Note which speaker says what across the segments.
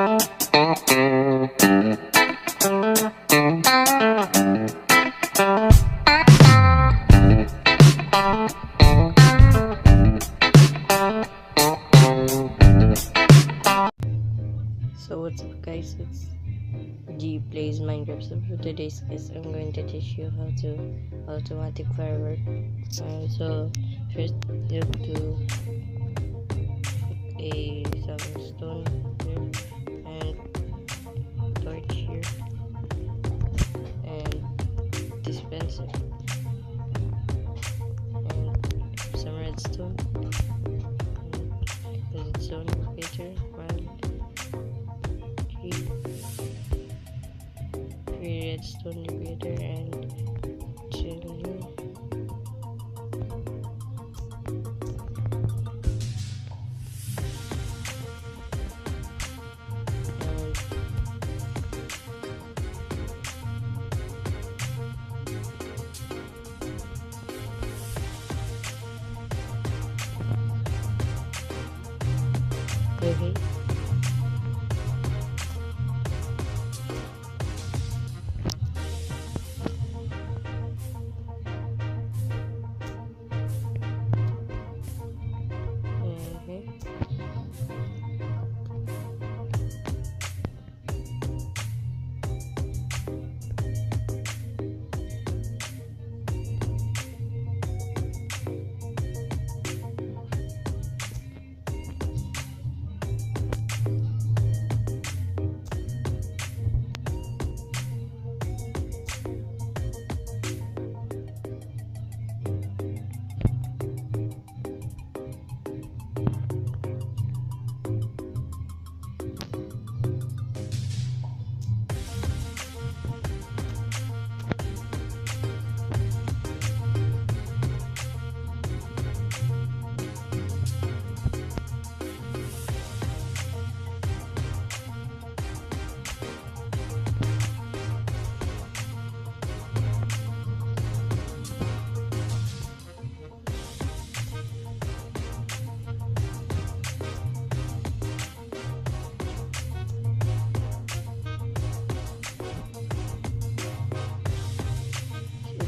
Speaker 1: So what's up guys, it's G plays Minecraft. So for today's case I'm going to teach you how to automatic firework. So first you have to put some stone here and torch here and dispenser and some redstone and redstone repeater, three redstone repeater and chimney. Okay.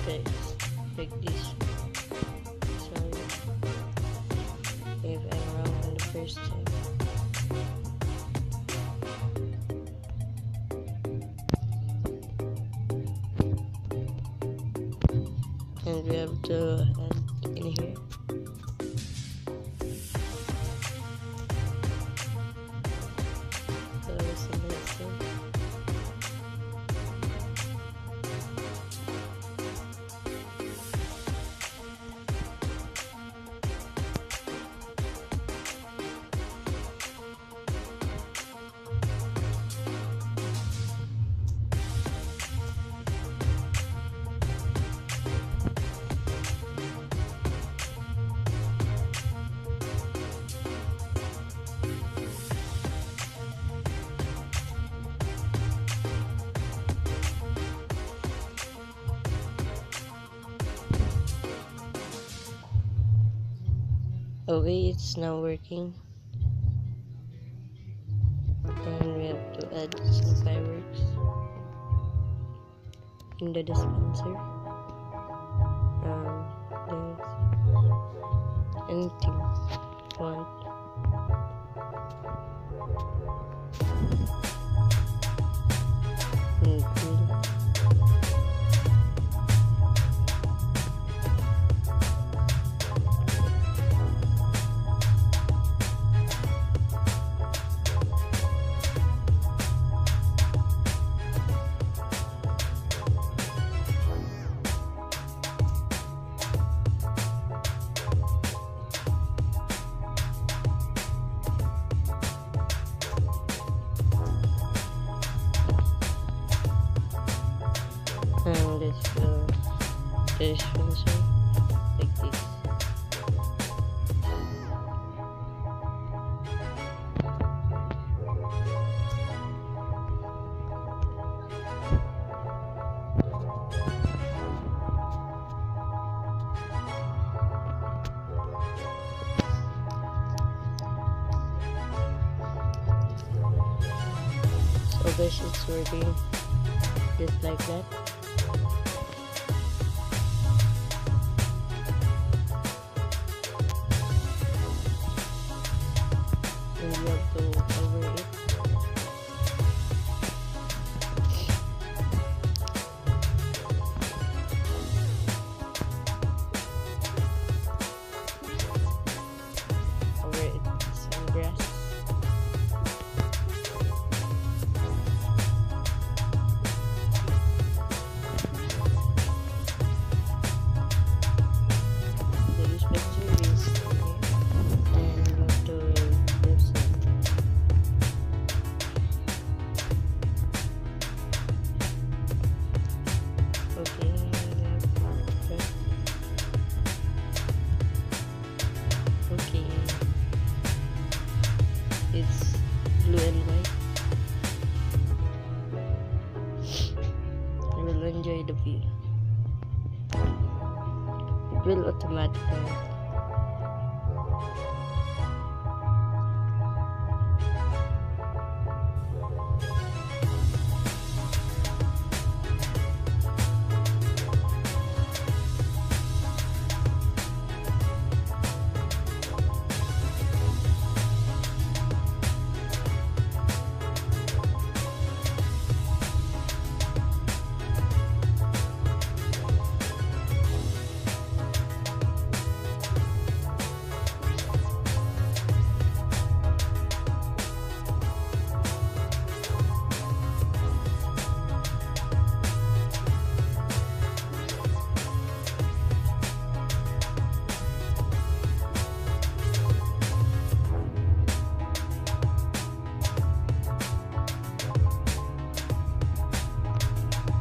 Speaker 1: Okay, like this. Sorry if I'm wrong on the first time. And we have to add in here. So some redstone. Okay, it's now working. And we have to add some fireworks in the dispenser. There's anything you want. And green. And this dispenser like this. Oh guys, it's working just like that. And you have to cover it. Cover it with some grass. The dispenser is here, and you have to get some. Okay, okay, it's blue and white. You will enjoy the view. It will automatically.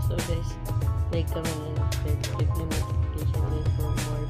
Speaker 1: So guys, like, comment, and subscribe, click the notification bell for more